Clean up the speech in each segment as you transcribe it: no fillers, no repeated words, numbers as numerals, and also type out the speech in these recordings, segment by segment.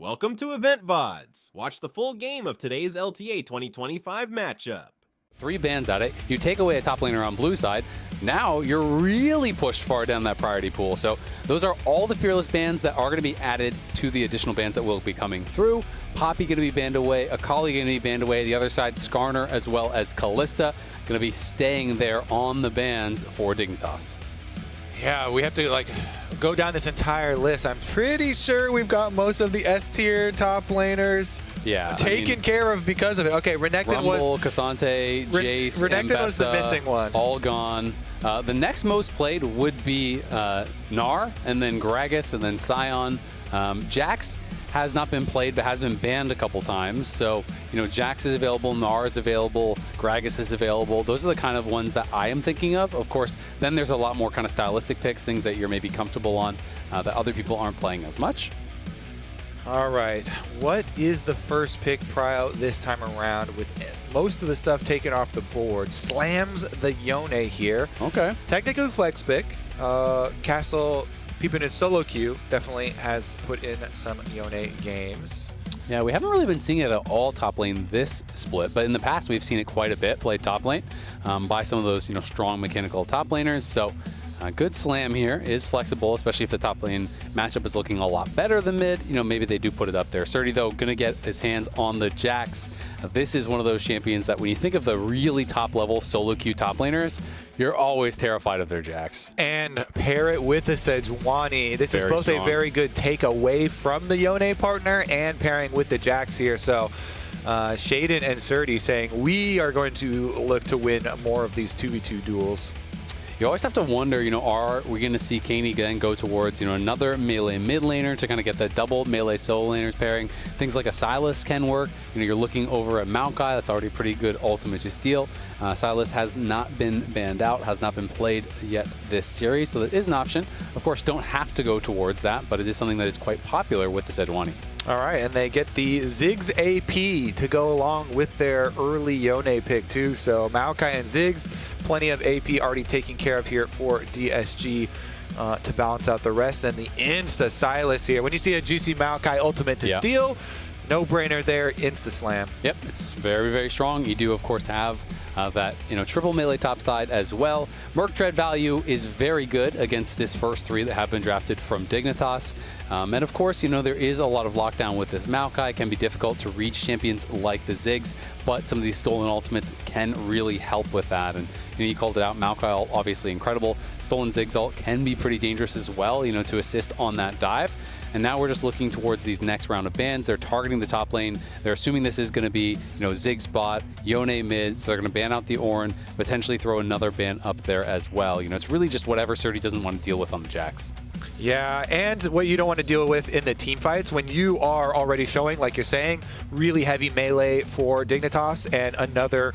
Welcome to Loleventvods. Watch the full game of today's LTA 2025 matchup. 3 bans at it. You take away a top laner on blue side. Now you're really pushed far down that priority pool. So those are all the fearless bans that are going to be added to the additional bans that will be coming through. Poppy going to be banned away. Akali going to be banned away. The other side, Skarner as well as Kalista going to be staying there on the bans for Dignitas. Yeah, we have to go down this entire list. I'm pretty sure we've got most of the S tier top laners taken care of because of it. Okay, Renekton Rumble, Cassante, Jace, Renekton was the missing one. All gone. The next most played would be Gnar, and then Gragas, and then Sion. Jax has not been played, but has been banned a couple times. So, Jax is available, Gnar is available, Gragas is available. Those are the kind of ones that I am thinking of. Of course, then there's a lot more kind of stylistic picks, things that you're maybe comfortable on that other people aren't playing as much. All right, what is the first pick Prio this time around with most of the stuff taken off the board? Slams the Yone here. Okay. Technically flex pick. Castle peeping his solo queue definitely has put in some Yone games. Yeah, we haven't really been seeing it at all top lane this split, but in the past we've seen it quite a bit played top lane by some of those strong mechanical top laners. So good slam here is flexible, especially if the top lane matchup is looking a lot better than mid. Maybe they do put it up there. Surdy, though, going to get his hands on the Jax. This is one of those champions that when you think of the really top-level solo queue top laners, you're always terrified of their Jax. And pair it with the Sejuani. This is both strong. A very good take away from the Yone partner and pairing with the Jax here. So Shaden and Surdy saying we are going to look to win more of these 2v2 duels. You always have to wonder, are we going to see Kaney then go towards, another melee mid laner to kind of get that double melee solo laners pairing? Things like a Sylas can work. You're looking over at Maokai. That's already pretty good ultimate to steal. Sylas has not been banned out, has not been played yet this series, so that is an option. Of course, don't have to go towards that, but it is something that is quite popular with the Sejuani. All right, and they get the Ziggs AP to go along with their early Yone pick too. So Maokai and Ziggs, plenty of AP already taken care of here for DSG to balance out the rest. And the Insta Sylas here. When you see a juicy Maokai ultimate to steal, no-brainer there, Insta Slam. Yep, it's very, very strong. You do, of course, have that triple melee top side as well. Merc Tread value is very good against this first 3 that have been drafted from Dignitas. And of course, there is a lot of lockdown with this Maokai. It can be difficult to reach champions like the Ziggs, but some of these stolen ultimates can really help with that. And you called it out, Maokai ult, obviously incredible. Stolen Ziggs ult can be pretty dangerous as well, to assist on that dive. And now we're just looking towards these next round of bans. They're targeting the top lane. They're assuming this is going to be, Ziggs bot, Yone mid, so they're going to ban out the Ornn, potentially throw another ban up there as well. It's really just whatever Surdy doesn't want to deal with on the Jax. Yeah, and what you don't want to deal with in the team fights when you are already showing, like you're saying, really heavy melee for Dignitas and another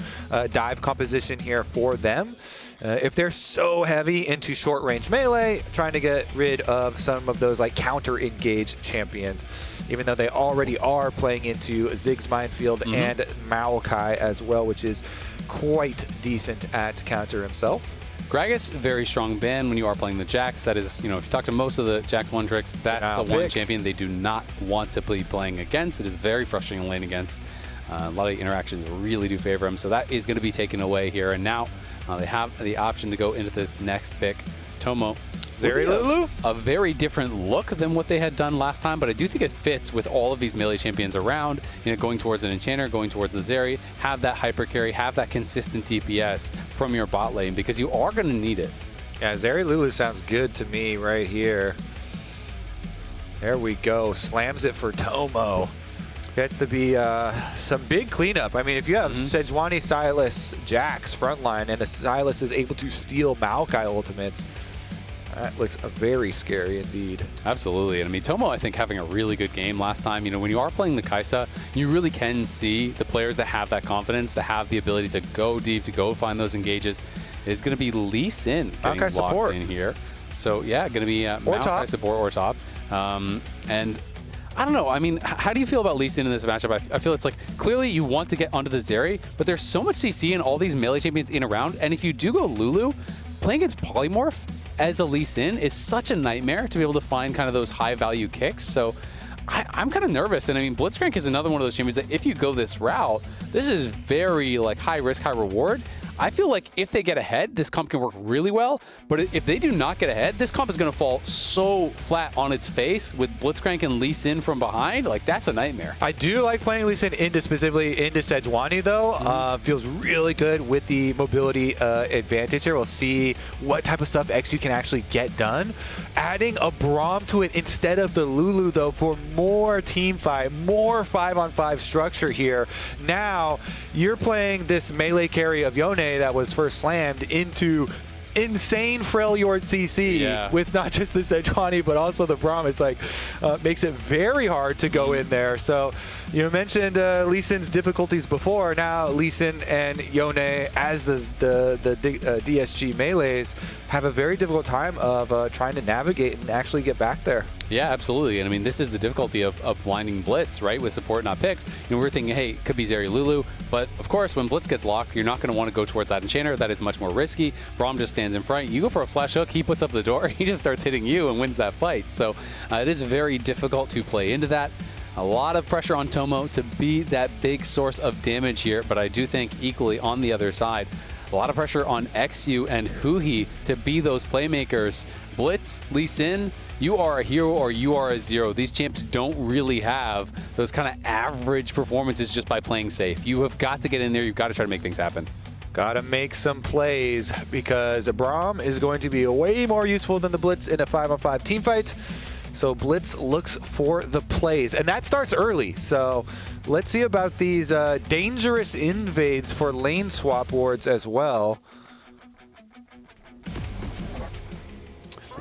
dive composition here for them. If they're so heavy into short-range melee, trying to get rid of some of those counter-engaged champions, even though they already are playing into Ziggs Minefield and Maokai as well, which is quite decent at counter himself. Gragas, very strong ban when you are playing the Jax. That is, if you talk to most of the Jax 1 tricks, that's the one champion they do not want to be playing against. It is very frustrating to lane against. A lot of the interactions really do favor him, so that is going to be taken away here. And now they have the option to go into this next pick. Tomo. Zeri Lulu? A very different look than what they had done last time, but I do think it fits with all of these melee champions around. Going towards an Enchanter, going towards the Zeri, have that hyper carry, have that consistent DPS from your bot lane, because you are going to need it. Yeah, Zeri Lulu sounds good to me right here. There we go. Slams it for Tomo. Gets to be some big cleanup. I mean, if you have Sejuani, Sylas, Jax frontline, and the Sylas is able to steal Maokai ultimates, that looks very scary indeed. Absolutely. And I mean, Tomo, I think, having a really good game last time. When you are playing the Kai'Sa, you really can see the players that have that confidence, that have the ability to go deep, to go find those engages, is going to be Lee Sin getting locked support in here. So, yeah, going to be Maokai support or top. And I don't know. I mean, how do you feel about Lee Sin in this matchup? I feel it's clearly you want to get onto the Zeri, but there's so much CC and all these melee champions in around. And if you do go Lulu, playing against Polymorph as a Lee Sin is such a nightmare to be able to find kind of those high value kicks. So I'm kind of nervous. And I mean, Blitzcrank is another one of those champions that if you go this route, this is very like high risk, high reward. I feel like if they get ahead, this comp can work really well. But if they do not get ahead, this comp is going to fall so flat on its face with Blitzcrank and Lee Sin from behind. Like, that's a nightmare. I do like playing Lee Sin specifically into Sejuani, though. Feels really good with the mobility advantage here. We'll see what type of stuff XU can actually get done. Adding a Braum to it instead of the Lulu, though, for more team fight, more 5-on-5 structure here. Now, you're playing this melee carry of Yone that was first slammed into insane Freljord CC with not just the Sejuani but also the Braum. It's like makes it very hard to go in there. So you mentioned Lee Sin's difficulties before. Now Lee Sin and Yone as the DSG melees have a very difficult time of trying to navigate and actually get back there. Yeah, absolutely. And I mean, this is the difficulty of blinding Blitz, right? With support not picked. You know, we're thinking, hey, it could be Zeri Lulu. But of course, when Blitz gets locked, you're not going to want to go towards that Enchanter. That is much more risky. Braum just stands in front. You go for a flash hook, he puts up the door, he just starts hitting you and wins that fight. So it is very difficult to play into that. A lot of pressure on Tomo to be that big source of damage here. But I do think equally on the other side, a lot of pressure on XU and Huhi to be those playmakers. Blitz, Lee Sin, you are a hero or you are a zero. These champs don't really have those kind of average performances just by playing safe. You have got to get in there. You've got to try to make things happen. Gotta make some plays because Braum is going to be way more useful than the Blitz in a 5-on-5 team fight. So Blitz looks for the plays, and that starts early. So let's see about these dangerous invades for lane swap wards as well.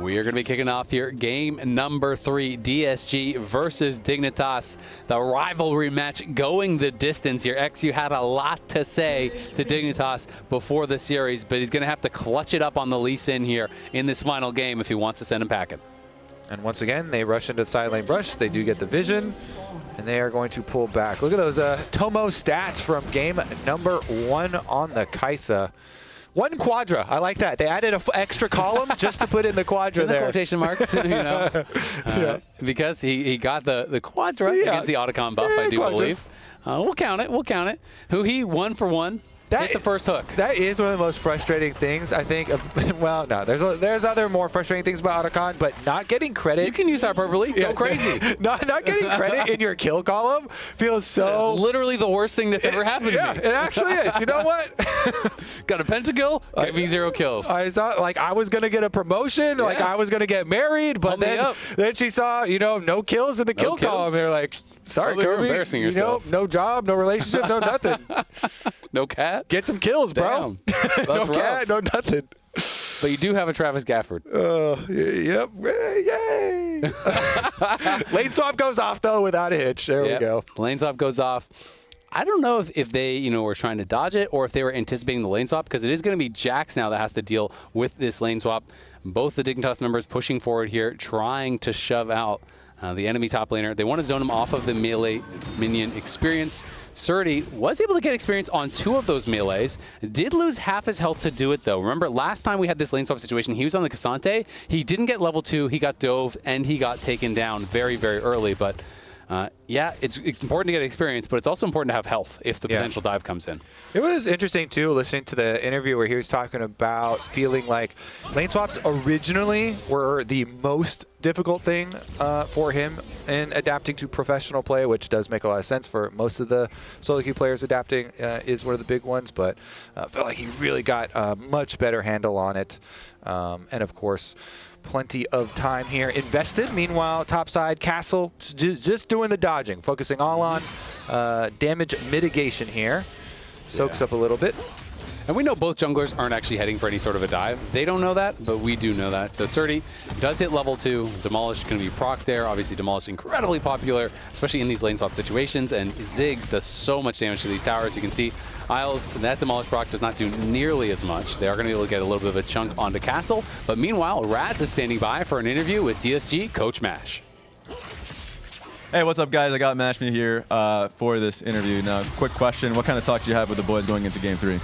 We are going to be kicking off here game number 3, DSG versus Dignitas. The rivalry match going the distance here. XU had a lot to say to Dignitas before the series, but he's going to have to clutch it up on the Lee Sin here in this final game if he wants to send him packing. And once again, they rush into the side lane brush. They do get the vision, and they are going to pull back. Look at those Tomo stats from game number 1 on the Kaisa. 1 quadra. I like that. They added an extra column just to put in the quadra there. Quotation marks, you know, because he got the quadra against the Otacon buff, I do believe. We'll count it. We'll count it. Huhi 1 for 1. Hit the first hook. That is one of the most frustrating things, I think. Well, no, there's other more frustrating things about Otacon, but not getting credit. You can use hyperbole. Go crazy. not getting credit in your kill column feels so. It's literally the worst thing that's ever happened to me. It actually is. You know what? Got a pentakill, gave me 0 kills. I thought like I was gonna get a promotion, like I was gonna get married, but then she saw no kills in the kill column. They're like, sorry, Kirby, embarrassing yourself. No job, no relationship, no nothing. No cat? Get some kills, bro. No cat, no nothing. But you do have a Travis Gafford. Yep. Yay. Lane swap goes off, though, without a hitch. There we go. Lane swap goes off. I don't know if they, were trying to dodge it or if they were anticipating the lane swap, because it is going to be Jax now that has to deal with this lane swap. Both the Dignitas members pushing forward here, trying to shove out the enemy top laner. They want to zone him off of the melee minion experience. Surdy was able to get experience on 2 of those melees. Did lose half his health to do it, though. Remember, last time we had this lane swap situation, he was on the Cassante. He didn't get level 2. He got dove, and he got taken down very, very early. But yeah, it's important to get experience, but it's also important to have health if the potential dive comes in. It was interesting, too, listening to the interview where he was talking about feeling like lane swaps originally were the most difficult thing for him in adapting to professional play, which does make a lot of sense for most of the solo queue players. Adapting is one of the big ones, but I felt like he really got a much better handle on it. And, of course, plenty of time here invested. Meanwhile, topside, Castle just doing the dodging, focusing all on damage mitigation here. Soaks up a little bit. And we know both junglers aren't actually heading for any sort of a dive. They don't know that, but we do know that. So Surdy does hit level 2. Demolish going to be proc there. Obviously, Demolish incredibly popular, especially in these lane swap situations. And Ziggs does so much damage to these towers. You can see Isles, that Demolish proc does not do nearly as much. They are going to be able to get a little bit of a chunk onto Castle. But meanwhile, Raz is standing by for an interview with DSG Coach Mash. Hey, what's up, guys? I got Mashme here for this interview. Now, quick question. What kind of talk do you have with the boys going into Game 3?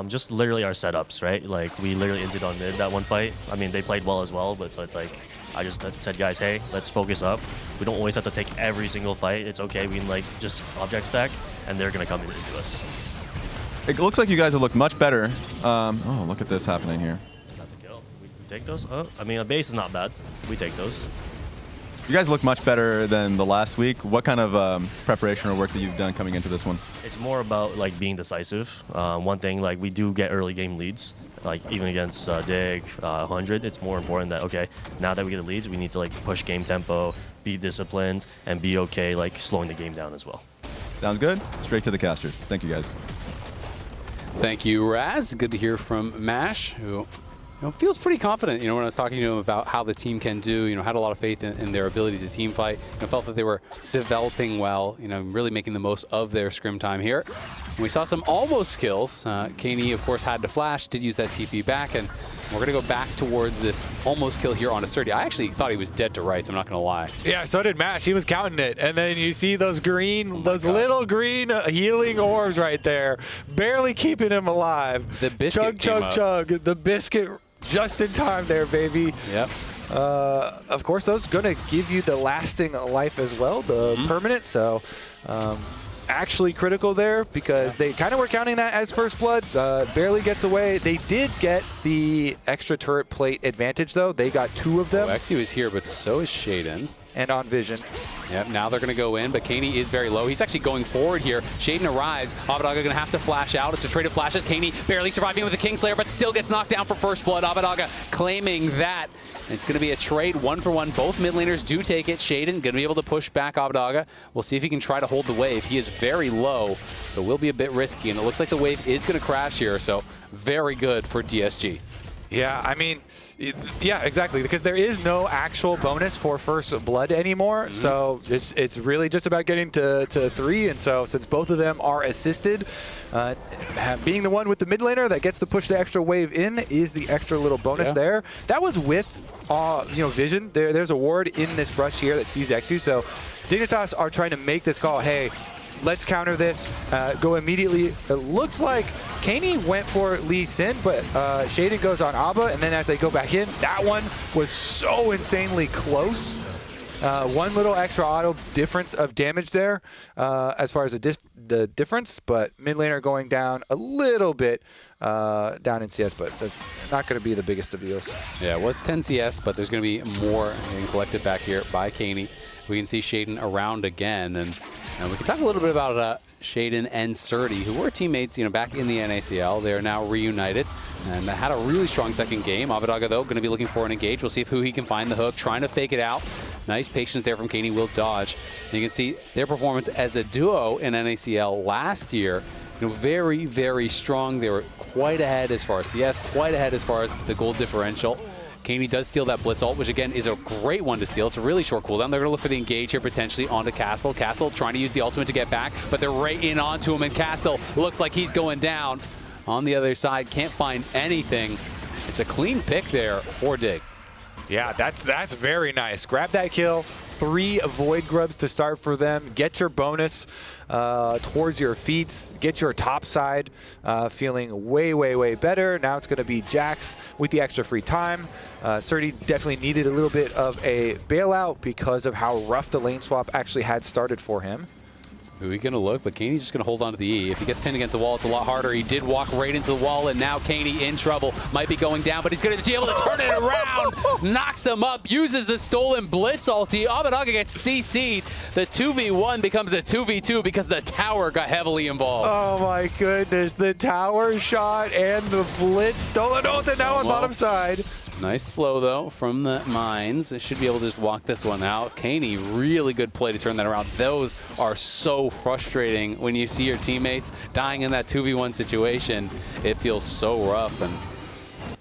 Just literally our setups, right? Like, we literally ended on mid that one fight. I mean, they played well as well, but so it's like, I just said, guys, hey, let's focus up. We don't always have to take every single fight. It's okay. We can like just object stack, and they're gonna come into us. It looks like you guys have looked much better. Oh, look at this happening here. That's a kill. We take those. I mean, a base is not bad. We take those. You guys look much better than the last week. What kind of preparation or work that you've done coming into this one? It's more about like being decisive. One thing, like we do get early game leads. Like even against Dig 100, it's more important that, okay, now that we get the leads, we need to like push game tempo, be disciplined, and be okay like slowing the game down as well. Sounds good. Straight to the casters. Thank you, guys. Thank you, Raz. Good to hear from Mash, who feels pretty confident. When I was talking to him about how the team can do, had a lot of faith in their ability to team fight. Felt that they were developing well, really making the most of their scrim time here. And we saw some almost kills. Kaney, of course, had to flash, did use that TP back, and we're going to go back towards this almost kill here on Asserti. I actually thought he was dead to rights, I'm not going to lie. Yeah, so did Mash. He was counting it. And then you see those little green healing orbs right there, barely keeping him alive. The biscuit chug. The biscuit just in time there, baby. Yep. Of course, those going to give you the lasting life as well, the permanent. So actually critical there because they kind of were counting that as first blood. Barely gets away. They did get the extra turret plate advantage, though. They got 2 of them. Exy was here, but so is Shaden. And on Vision. Yep, now they're going to go in, but Kaney is very low. He's actually going forward here. Shaden arrives. Abadaga going to have to flash out. It's a trade of flashes. Kaney barely surviving with the Kingslayer, but still gets knocked down for first blood. Abadaga claiming that. It's going to be a trade 1-for-1. Both mid laners do take it. Shaden going to be able to push back Abadaga. We'll see if he can try to hold the wave. He is very low, so will be a bit risky, and it looks like the wave is going to crash here, so very good for DSG. Yeah, I mean, yeah, exactly, because there is no actual bonus for first blood anymore, so it's really just about getting to 3, and so since both of them are assisted, being the one with the mid laner that gets to push the extra wave in is the extra little bonus there. That was with Vision. There's a ward in this brush here that sees Exu, so Dignitas are trying to make this call, hey, let's counter this, go immediately. It looks like Kaney went for Lee Sin, but Shaden goes on Abba, and then as they go back in, that one was so insanely close. One little extra auto difference of damage there as far as the difference, but mid laner going down a little bit down in CS, but that's not going to be the biggest of deals. Yeah, it was 10 CS, but there's going to be more being collected back here by Kaney. We can see Shaden around again, and we can talk a little bit about Shaden and Surdy, who were teammates, back in the NACL. They are now reunited and had a really strong second game. Abadaga, though, going to be looking for an engage. We'll see who he can find the hook, trying to fake it out. Nice patience there from Kaney, will dodge. And you can see their performance as a duo in NACL last year. Very, very strong. They were quite ahead as far as CS, quite ahead as far as the gold differential. Kaney does steal that Blitz ult, which again is a great one to steal. It's a really short cooldown. They're going to look for the engage here potentially onto Castle. Castle trying to use the ultimate to get back, but they're right in onto him, and Castle looks like he's going down. On the other side, can't find anything. It's a clean pick there for Dig. Yeah, that's very nice. Grab that kill. 3 Void Grubs to start for them. Get your bonus towards your feet. Get your top side feeling way, way, way better. Now it's going to be Jax with the extra free time. Surdy definitely needed a little bit of a bailout because of how rough the lane swap actually had started for him. Who are we going to look? But Kaney's just going to hold on to the E. If he gets pinned against the wall, it's a lot harder. He did walk right into the wall, and now Kaney in trouble. Might be going down, but he's going to be able to turn it around. Knocks him up, uses the stolen Blitz ulti. Abadaga gets CC'd. The 2v1 becomes a 2v2 because the tower got heavily involved. Oh my goodness. The tower shot and the Blitz stolen ult, and now on bottom side. Nice slow, though, from the mines. Should be able to just walk this one out. Kaney, really good play to turn that around. Those are so frustrating when you see your teammates dying in that 2v1 situation. It feels so rough. And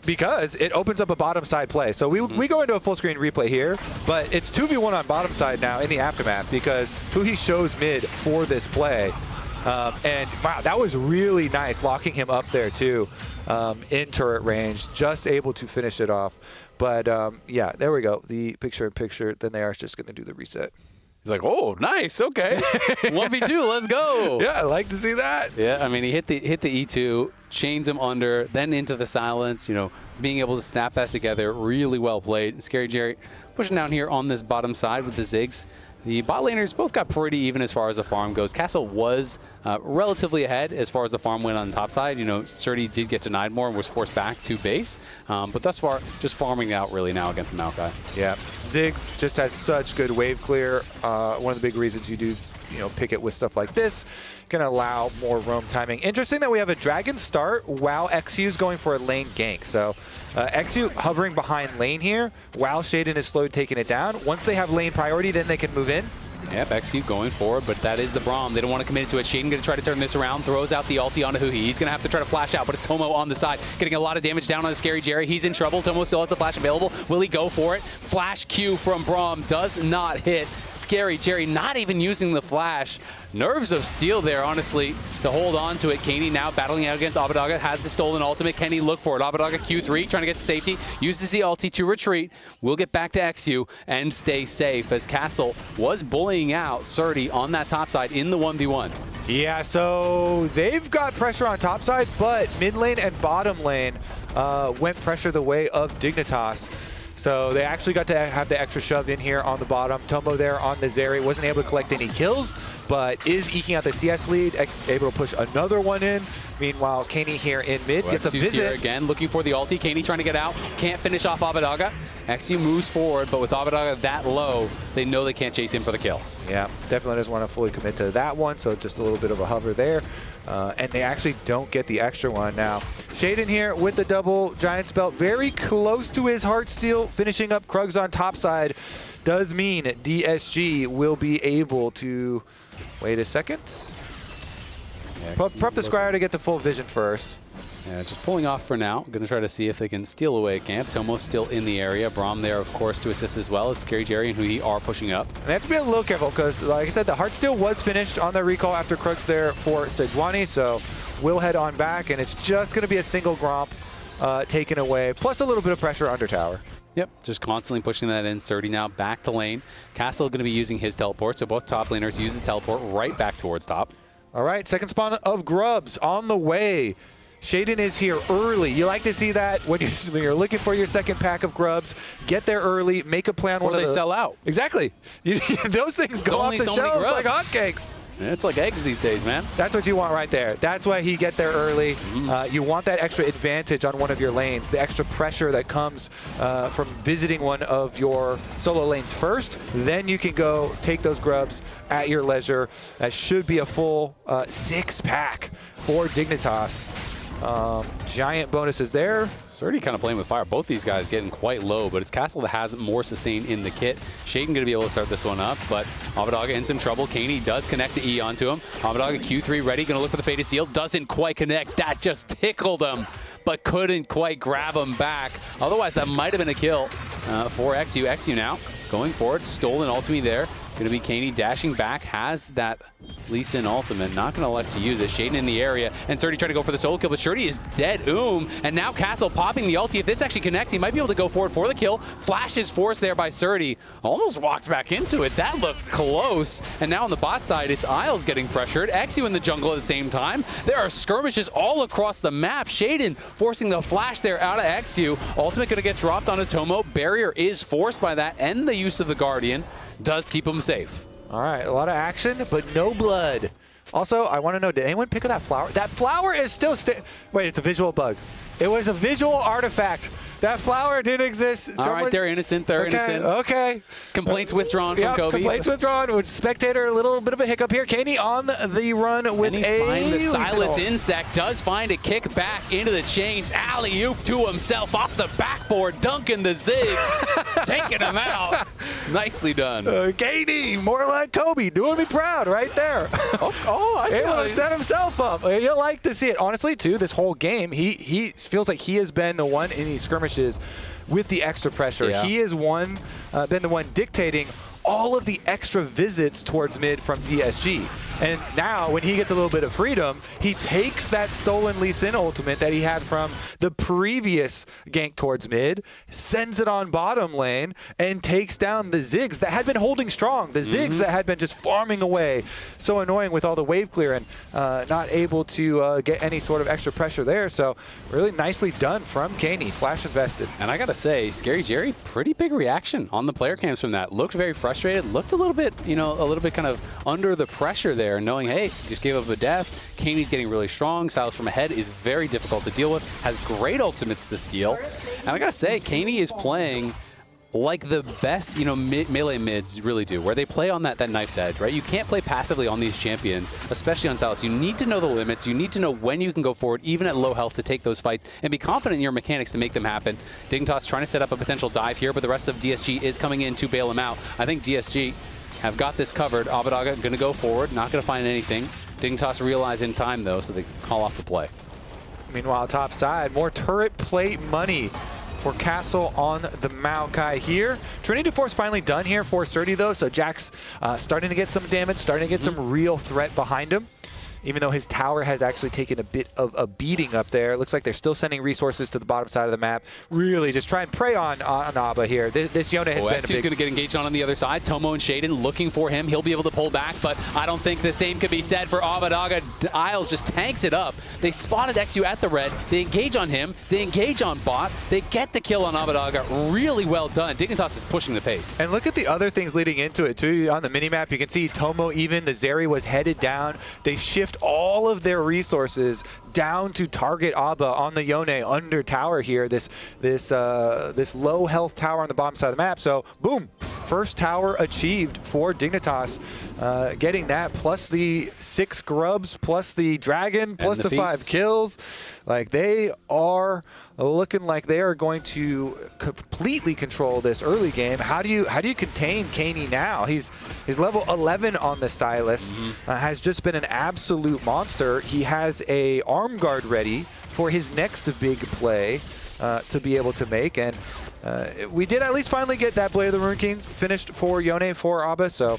because it opens up a bottom side play. So we go into a full screen replay here, but it's 2v1 on bottom side now in the aftermath because Puhi shows mid for this play. And wow, that was really nice, locking him up there too. In turret range, just able to finish it off. But yeah, there we go. The picture-in-picture, then they are just going to do the reset. He's like, oh, nice, okay. 1v2, let's go. Yeah, I like to see that. Yeah, I mean, he hit the E2, chains him under, then into the silence, being able to snap that together, really well played. Scary Jerry pushing down here on this bottom side with the Ziggs. The bot laners both got pretty even as far as the farm goes. Castle was relatively ahead as far as the farm went on the top side. You know, Surdy did get denied more and was forced back to base. But thus far, just farming out really now against the Maokai. Yeah, Ziggs just has such good wave clear. One of the big reasons you do, pick it with stuff like this, can allow more roam timing. Interesting that we have a dragon start while XU is going for a lane gank. So XU hovering behind lane here while Shaden is slowed taking it down. Once they have lane priority, then they can move in. Yep, XU going forward, but that is the Braum. They don't want to commit to it. Shaden going to try to turn this around, throws out the ulti onto Huhi. He's going to have to try to flash out, but it's Tomo on the side, getting a lot of damage down on the Scary Jerry. He's in trouble. Tomo still has the flash available. Will he go for it? Flash Q from Braum does not hit. Scary Jerry not even using the flash. Nerves of steel there, honestly, to hold on to it. Kaney now battling out against Abadaga, has the stolen ultimate. Can he look for it? Abadaga Q3, trying to get to safety, uses the ulti to retreat. We'll get back to XU and stay safe as Castle was bullying out Surdy on that top side in the 1v1. Yeah, so they've got pressure on top side, but mid lane and bottom lane went pressure the way of Dignitas. So they actually got to have the extra shove in here on the bottom. Tomo there on the Zeri wasn't able to collect any kills, but is eking out the CS lead, able to push another one in. Meanwhile, Kaney here in mid gets a visit. Here again, looking for the ulti. Kaney trying to get out, can't finish off Abadaga. XU moves forward, but with Abadaga that low, they know they can't chase him for the kill. Yeah, definitely doesn't want to fully commit to that one, so just a little bit of a hover there. And they actually don't get the extra one now. Shaden here with the double Giant's Belt, very close to his Heartsteel, finishing up Krugs on top side. Does mean DSG will be able to, wait a second. Yeah, Prep the Scryer to get the full vision first. Yeah, just pulling off for now. Going to try to see if they can steal away a camp. Tomo's still in the area. Braum there, of course, to assist as well as Scary Jerry and Huhi are pushing up. And they have to be a little careful because, like I said, the Heartsteel was finished on the recall after Krugs there for Sejuani, so we'll head on back, and it's just going to be a single Gromp taken away, plus a little bit of pressure under tower. Yep, just constantly pushing that in. Surdy now back to lane. Castle going to be using his teleport, so both top laners use the teleport right back towards top. All right, second spawn of Grubs on the way. Shaden is here early. You like to see that when you're looking for your second pack of Grubs. Get there early, make a plan. Before they sell out. Exactly. Those things go off the shelves like hotcakes. Yeah, it's like eggs these days, man. That's what you want right there. That's why he get there early. You want that extra advantage on one of your lanes, the extra pressure that comes from visiting one of your solo lanes first. Then you can go take those Grubs at your leisure. That should be a full 6-pack for Dignitas. Giant bonuses there. Surdy kind of playing with fire. Both these guys getting quite low, but it's Castle that has more sustain in the kit. Shaden going to be able to start this one up, but Abadaga in some trouble. Kaney does connect the E onto him. Abadaga Q3 ready, going to look for the Fate of Steel. Doesn't quite connect. That just tickled him, but couldn't quite grab him back. Otherwise, that might have been a kill for XU. XU now going forward. Stolen ultimate there. Going to be Kaney dashing back, has that Lee Sin ultimate, not going to elect to use it. Shaden in the area, and Surdy trying to go for the solo kill, but Surdy is dead. And now Castle popping the ulti. If this actually connects, he might be able to go forward for the kill. Flash is forced there by Surdy. Almost walked back into it. That looked close. And now on the bot side, it's Isles getting pressured. XU in the jungle at the same time. There are skirmishes all across the map. Shaden forcing the flash there out of XU. Ultimate going to get dropped on a Tomo. Barrier is forced by that, and the use of the Guardian does keep him safe. All right, a lot of action, but no blood. Also, I want to know, did anyone pick up that flower? That flower is still wait, it's a visual bug. It was a visual artifact. That flower didn't exist. All right, they're innocent. They're innocent. Okay. Complaints withdrawn from Kobe. Complaints withdrawn. Which spectator, a little bit of a hiccup here. Kaney on the run with the Silas Insect does find a kick back into the chains. Alley-oop to himself off the backboard, dunking the Ziggs, taking him out. Nicely done. Kaney, more like Kobe, doing me proud right there. I see. Able to set himself up. You like to see it. Honestly, too, this whole game, he feels like he has been the one in these skirmishes with the extra pressure. Yeah. He has been the one dictating all of the extra visits towards mid from DSG. And now, when he gets a little bit of freedom, he takes that stolen Lee Sin ultimate that he had from the previous gank towards mid, sends it on bottom lane, and takes down the Ziggs that had been holding strong. The Ziggs that had been just farming away. So annoying with all the wave clear and not able to get any sort of extra pressure there. So really nicely done from Kaney, flash invested. And I gotta say, Scary Jerry, pretty big reaction on the player cams from that. Looked very frustrated, looked a little bit, you know, a little bit kind of under the pressure there, knowing, hey, just gave up a death. Kaney's getting really strong. Silas from ahead is very difficult to deal with, has great ultimates to steal. And I gotta say, Kaney is playing like the best, you know, melee mids really do, where they play on that knife's edge, right? You can't play passively on these champions, especially on Silas. You need to know the limits. You need to know when you can go forward, even at low health, to take those fights and be confident in your mechanics to make them happen. Dignitas trying to set up a potential dive here, but the rest of DSG is coming in to bail him out. I think DSG have got this covered. Abadaga going to go forward, not going to find anything. Dignitas realize in time, though, so they call off the play. Meanwhile, top side, more turret plate money for Castle on the Maokai here. Trinity Force finally done here for Surdy, though, so Jack's starting to get some damage, starting to get some real threat behind him. Even though his tower has actually taken a bit of a beating up there. Looks like they're still sending resources to the bottom side of the map. Really just try and prey on Abba here. This Yone has been a big... going to get engaged on the other side. Tomo and Shaden looking for him. He'll be able to pull back, but I don't think the same could be said for Abadaga. Isles just tanks it up. They spotted XU at the red. They engage on him. They engage on bot. They get the kill on Abadaga. Really well done. Dignitas is pushing the pace. And look at the other things leading into it, too. On the minimap, you can see Tomo even. The Zeri was headed down. They shift all of their resources down to target Abba on the Yone under tower here, this low health tower on the bottom side of the map. So boom, first tower achieved for Dignitas, getting that plus the 6 grubs, plus the dragon, plus the 5 kills. Like, they are looking like they are going to completely control this early game. How do you contain Kaney now? He's level 11 on the Silas, has just been an absolute monster. He has a arm guard ready for his next big play to be able to make, and we did at least finally get that Blade of the Rune King finished for Yone for Abba. So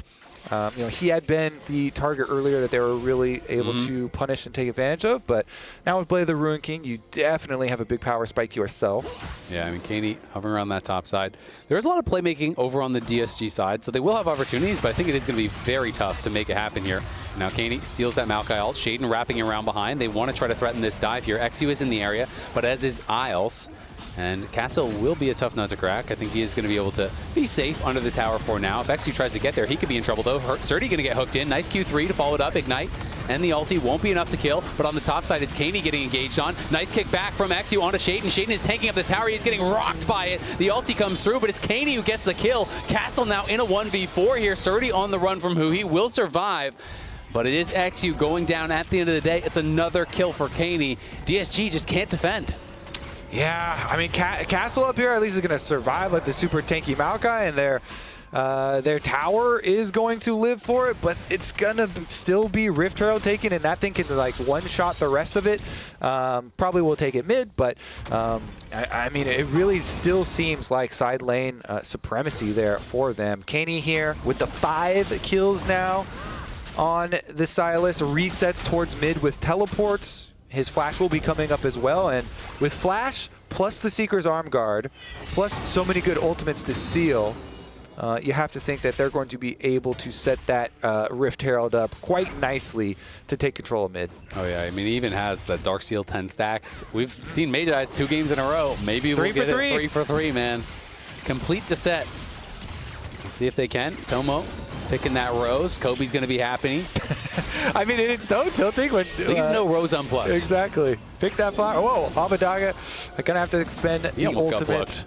you know, he had been the target earlier that they were really able to punish and take advantage of, but now with Blade of the Ruin King, you definitely have a big power spike yourself. Yeah, I mean, Kaney hovering around that top side. There's a lot of playmaking over on the DSG side, so they will have opportunities, but I think it is going to be very tough to make it happen here. Now Kaney steals that Maokai ult. Shaden wrapping around behind. They want to try to threaten this dive here. XU is in the area, but as is Isles. And Castle will be a tough nut to crack. I think he is going to be able to be safe under the tower for now. If XU tries to get there, he could be in trouble, though. Surdy going to get hooked in. Nice Q3 to follow it up. Ignite. And the ulti won't be enough to kill. But on the top side, it's Kaney getting engaged on. Nice kick back from XU onto Shaden. Shaden is tanking up this tower. He's getting rocked by it. The ulti comes through, but it's Kaney who gets the kill. Castle now in a 1v4 here. Surdy on the run from who he will survive. But it is XU going down at the end of the day. It's another kill for Kaney. DSG just can't defend. Yeah, I mean, Castle up here at least is going to survive like the super tanky Maokai, and their tower is going to live for it, but it's going to still be Rift Herald taken, and that thing can like one-shot the rest of it. Probably will take it mid, but I mean, it really still seems like side lane supremacy there for them. Kaney here with the 5 kills now on the Silas, resets towards mid with teleports. His flash will be coming up as well, and with flash plus the Seeker's arm guard plus so many good ultimates to steal, you have to think that they're going to be able to set that Rift Herald up quite nicely to take control of mid. Oh yeah, I mean, he even has that Darksteel 10 stacks. We've seen Magi 2 games in a row. Maybe we'll get it 3 for 3, man. Complete the set. Let's see if they can. Tomo picking that Rose. Kobe's going to be happy. I mean, it's so tilting when... Leave no Rose unplugged. Exactly. Pick that flower. Whoa, Abadaga. I'm going to have to expend the ultimate.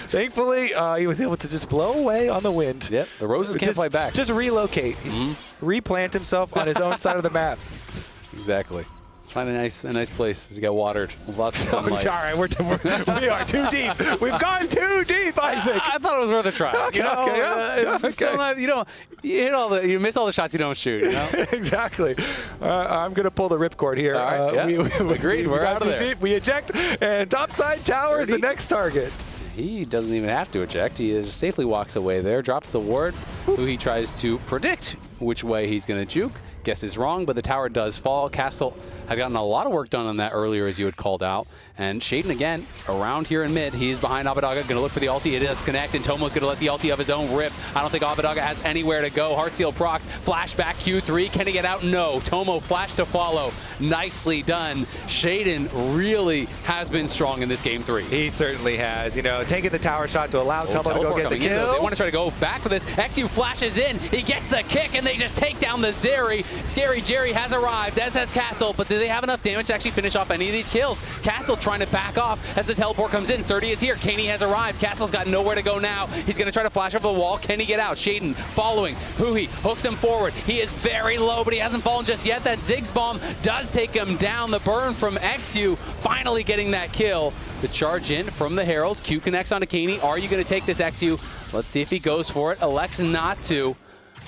Thankfully, he was able to just blow away on the wind. Yep, the Roses can't fight back. Just relocate. Replant himself on his own side of the map. Exactly. Find a nice place to get watered. Lots of sunlight. All right, we are too deep. We've gone too deep, Isaac. I thought it was worth a try. Okay, you miss all the shots you don't shoot. You know? Exactly. I'm gonna pull the ripcord here. All right, we agreed. We're out of there. Deep. We eject, and topside tower is the next target. he doesn't even have to eject. He just safely walks away there, drops the ward, who he tries to predict which way he's going to juke. Guesses wrong, but the tower does fall. Castle had gotten a lot of work done on that earlier, as you had called out. And Shaden again around here in mid. He's behind Abadaga, going to look for the ulti. It does connect, and Tomo's going to let the ulti of his own rip. I don't think Abadaga has anywhere to go. Heartseal procs, flashback Q3. Can he get out? No. Tomo flash to follow. Nicely done. Shaden really has been strong in this game 3. He certainly has. You know, taking the tower shot to allow Tomo to go get the kill. They want to try to go back for this. XU flashes in. He gets the kick, and they just take down the Zeri. Scary Jerry has arrived, as has Castle, but do they have enough damage to actually finish off any of these kills? Castle trying to back off as the teleport comes in. Surdy is here. Kaney has arrived. Castle's got nowhere to go now. He's going to try to flash over the wall. Can he get out? Shaden following. Huhi hooks him forward. He is very low, but he hasn't fallen just yet. That Ziggs bomb does take him down. The burn from XU finally getting that kill. The charge in from the Herald. Q connects onto Kaney. Are you going to take this, XU? Let's see if he goes for it. Elects not to.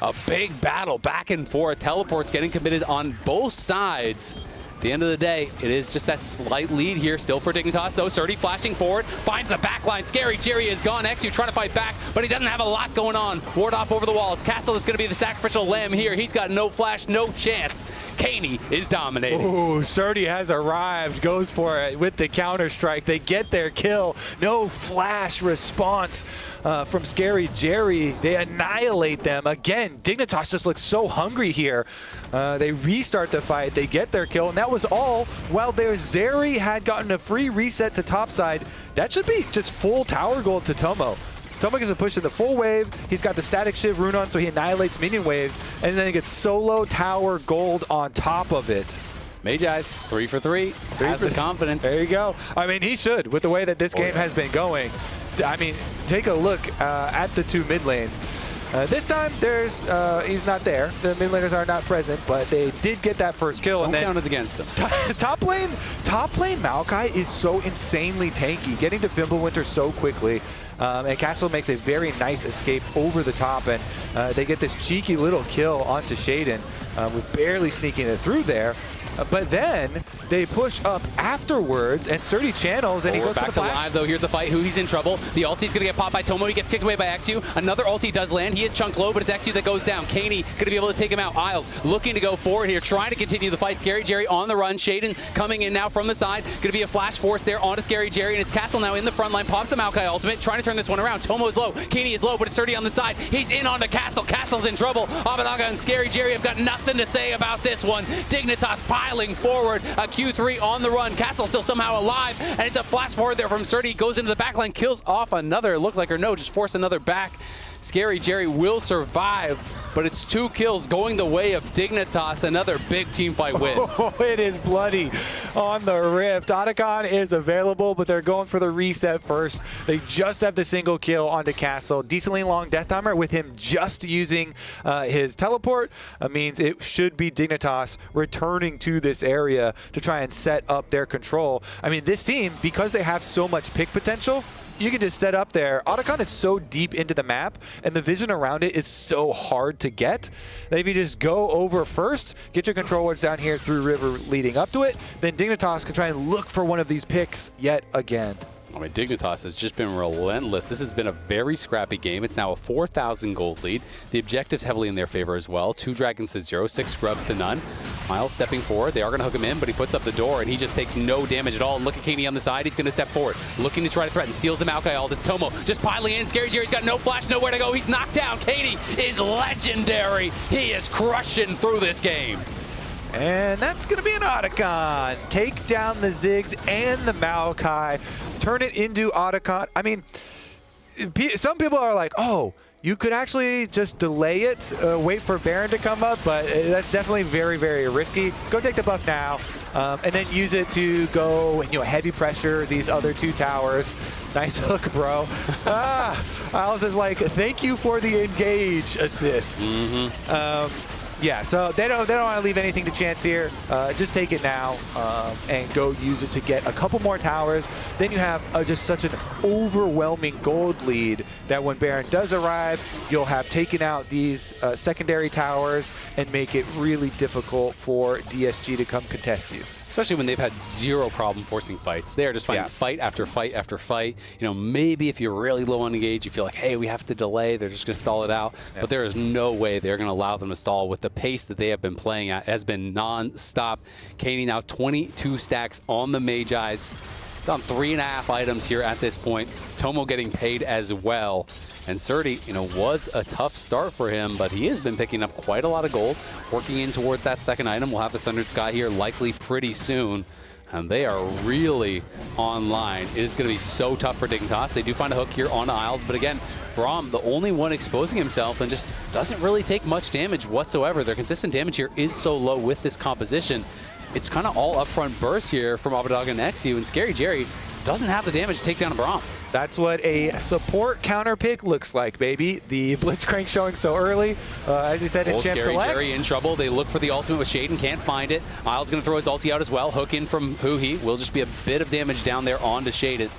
A big battle back and forth. Teleports getting committed on both sides. At the end of the day, it is just that slight lead here still for Dignitas. So Surdy flashing forward, finds the back line. Scary Jerry is gone. XU trying to fight back, but he doesn't have a lot going on. Ward off over the wall. It's Castle that's going to be the sacrificial lamb here. He's got no flash, no chance. Kaney is dominating. Ooh, Surdy has arrived, goes for it with the counter strike. They get their kill. No flash response from Scary Jerry. They annihilate them. Again, Dignitas just looks so hungry here. They restart the fight. They get their kill, and that was all while their Zeri had gotten a free reset to topside. That should be just full tower gold to Tomo. Tomo gets a push in the full wave. He's got the static shiv rune on, so he annihilates minion waves, and then he gets solo tower gold on top of it. Magi's 3 for 3. Has the confidence. There you go. I mean, he should, with the way that this game has been going. I mean, take a look at the two mid lanes. This time, he's not there. The mid laners are not present, but they did get that first kill. Don't and then count it against them. top lane Maokai is so insanely tanky, getting to Fimbulwinter so quickly. And Castle makes a very nice escape over the top, and they get this cheeky little kill onto Shaden with barely sneaking it through there. But then they push up afterwards, and Surdy channels, and he goes for the flash. Back to live, though. Here's the fight. He's in trouble. The ulti's going to get popped by Tomo. He gets kicked away by XU. Another ulti does land. He is chunked low, but it's XU that goes down. Kaney going to be able to take him out. Isles looking to go forward here, trying to continue the fight. Scary Jerry on the run. Shaden coming in now from the side. Going to be a flash force there onto Scary Jerry, and it's Castle now in the front line. Pops the Maokai ultimate, trying to turn this one around. Tomo is low. Kaney is low, but it's Surdy on the side. He's in onto Castle. Castle's in trouble. Abadaga and Scary Jerry have got nothing to say about this one. Dignitas piling forward. A Q3 on the run. Castle still somehow alive, and it's a flash forward there from Surdy. Goes into the backline, kills off another. Look like or no, just force another back. Scary Jerry will survive, but it's 2 kills going the way of Dignitas. Another big team fight win. Oh, it is bloody on the Rift. Otacon is available, but they're going for the reset first. They just have the single kill onto Castle. Decently long death timer with him just using his teleport means it should be Dignitas returning to this area to try and set up their control. I mean, this team, because they have so much pick potential, you can just set up there. Otacon is so deep into the map, and the vision around it is so hard to get, that if you just go over first, get your control wards down here through river leading up to it, then Dignitas can try and look for one of these picks yet again. I mean, Dignitas has just been relentless. This has been a very scrappy game. It's now a 4,000 gold lead. The objective's heavily in their favor as well. 2 dragons to 0, 6 scrubs to none. Miles stepping forward. They are going to hook him in, but he puts up the door, and he just takes no damage at all. And look at Kaney on the side. He's going to step forward, looking to try to threaten. Steals the Maokai ult. It's Tomo just piling in. Scary Jerry's got no flash, nowhere to go. He's knocked down. Kaney is legendary. He is crushing through this game. And that's going to be an Otacon. Take down the Ziggs and the Maokai. Turn it into Otacon. I mean, some people are like, oh, you could actually just delay it, wait for Baron to come up, but that's definitely very, very risky. Go take the buff now, and then use it to go, heavy pressure these other 2 towers. Nice hook, bro. Alice is like, thank you for the engage assist. Yeah, so they don't want to leave anything to chance here. Just take it now and go use it to get a couple more towers. Then you have just such an overwhelming gold lead that when Baron does arrive, you'll have taken out these secondary towers and make it really difficult for DSG to come contest you. especially when they've had zero problem forcing fights. They are just finding fight after fight after fight. You know, maybe if you're really low on engage, you feel like, hey, we have to delay. They're just going to stall it out. But there is no way they're going to allow them to stall with the pace that they have been playing at. It has been non-stop. Katie now 22 stacks on the Magi's. It's on 3.5 items here at this point. Tomo getting paid as well. And Surdy, you know, was a tough start for him, but he has been picking up quite a lot of gold. Working in towards that second item. We'll have the Sundered Sky here likely pretty soon. And they are really online. It is going to be so tough for Dignitas. They do find a hook here on Isles, but again, Braum, the only one exposing himself and just doesn't really take much damage whatsoever. Their consistent damage here is so low with this composition. It's kind of all upfront burst here from Abadaga and XU, and Scary Jerry doesn't have the damage to take down a Braum. That's what a support counter pick looks like, baby. The Blitzcrank showing so early. As you said, in Champ Scary Select. Jerry in trouble. They look for the ultimate with Shaden, can't find it. Isles going to throw his ulti out as well. Hook in from Huhi. Will just be a bit of damage down there onto Shaden.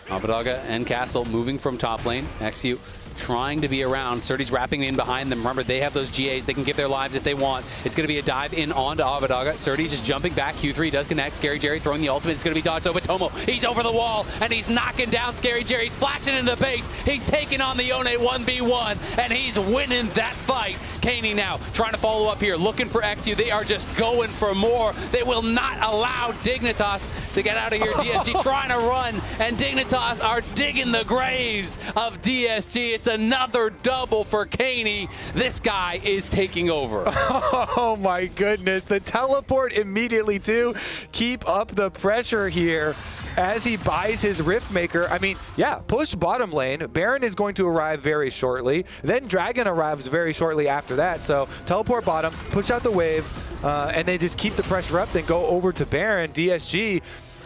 Abadaga and Castle moving from top lane. XU trying to be around. Surdy's wrapping in behind them. Remember, they have those GAs. They can give their lives if they want. It's going to be a dive in onto Abadaga. Surdy just jumping back. Q3 does connect. Scary Jerry throwing the ultimate. It's going to be dodged over Tomo. He's over the wall, and he's knocking down Scary Jerry. He's flashing into the base. He's taking on the Yone 1v1, and he's winning that fight. Kaney now trying to follow up here, looking for XU. They are just going for more. They will not allow Dignitas to get out of here. DSG trying to run, and Dignitas are digging the graves of DSG. It's another double for Kaney. This guy is taking over. Oh my goodness. The teleport immediately too. Keep up the pressure here as he buys his Rift Maker. I mean, yeah, push bottom lane. Baron is going to arrive very shortly. Then Dragon arrives very shortly after that. So teleport bottom, push out the wave, and they just keep the pressure up, then go over to Baron. DSG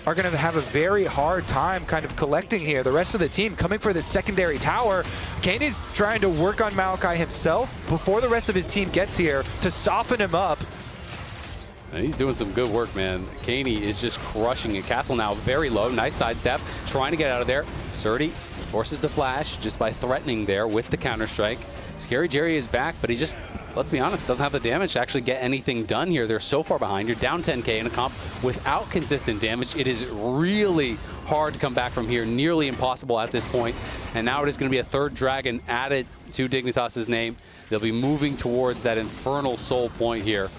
are going to have a very hard time kind of collecting here. The rest of the team coming for the secondary tower. Kaney's trying to work on Maokai himself before the rest of his team gets here to soften him up. And he's doing some good work, man. Kaney is just crushing it. Castle now very low. Nice sidestep. Trying to get out of there. Surdy forces the flash just by threatening there with the counter-strike. Scary Jerry is back, but he just, let's be honest, doesn't have the damage to actually get anything done here. They're so far behind. You're down 10K in a comp without consistent damage. It is really hard to come back from here. Nearly impossible at this point. And now it is going to be a third dragon added to Dignitas' name. They'll be moving towards that infernal soul point here.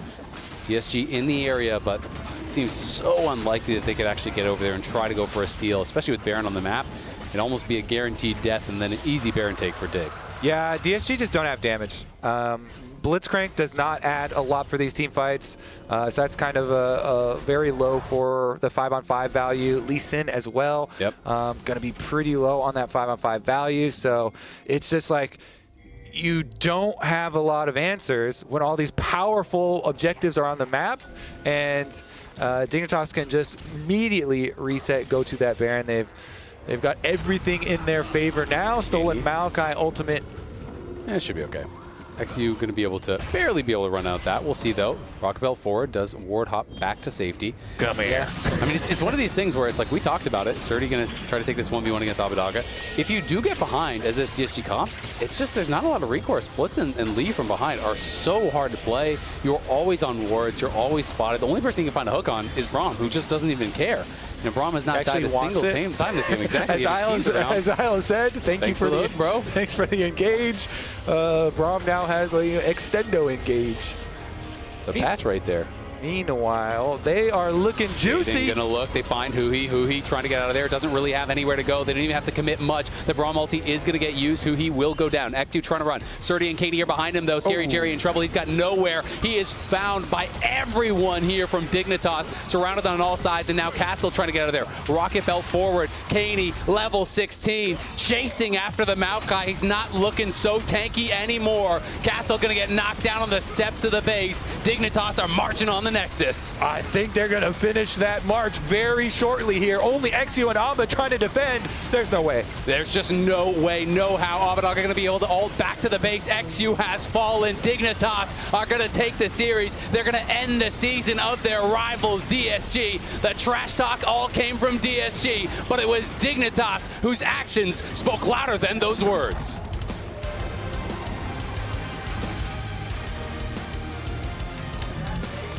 DSG in the area, but it seems so unlikely that they could actually get over there and try to go for a steal, especially with Baron on the map. It'd almost be a guaranteed death and then an easy Baron take for Dig. Yeah, DSG just don't have damage. Blitzcrank does not add a lot for these team fights, so that's kind of a very low for the 5-on-5 value. Lee Sin as well, gonna be pretty low on that 5-on-5 value, so it's just like, you don't have a lot of answers when all these powerful objectives are on the map, and Dignitas can just immediately reset, go to that Baron. They've got everything in their favor now. Stolen Maokai ultimate. Yeah, it should be okay. XU going to be able to, barely be able to run out that. We'll see though. Rockabelle forward does ward hop back to safety. Come here. I mean, it's one of these things where it's like, we talked about it. Surdy going to try to take this 1v1 against Abadaga. If you do get behind as this DSG comp, it's just there's not a lot of recourse. Blitz and Lee from behind are so hard to play. You're always on wards. You're always spotted. The only person you can find a hook on is Braum, who just doesn't even care. You know, Braum has not died a single time this game. Exactly. As Isla said, thanks for the look, bro. Thanks for the engage. Braum now has an extendo engage. It's a patch right there. Meanwhile, they are looking juicy. They're gonna look. They find Huhi trying to get out of there. Doesn't really have anywhere to go. They didn't even have to commit much. The Braum ulti is gonna get used. Huhi will go down. Ektu trying to run. Surdy and Katie are behind him though. Scary Jerry in trouble. He's got nowhere. He is found by everyone here from Dignitas. Surrounded on all sides, and now Castle trying to get out of there. Rocket Belt forward. Katie, level 16, chasing after the Maokai. He's not looking so tanky anymore. Castle gonna get knocked down on the steps of the base. Dignitas are marching on the Nexus. I think they're going to finish that march very shortly here. Only XU and Aba trying to defend. There's no way. There's just no way, no how. Abadaga going to be able to ult back to the base. XU has fallen. Dignitas are going to take the series. They're going to end the season of their rivals, DSG. The trash talk all came from DSG, but it was Dignitas whose actions spoke louder than those words.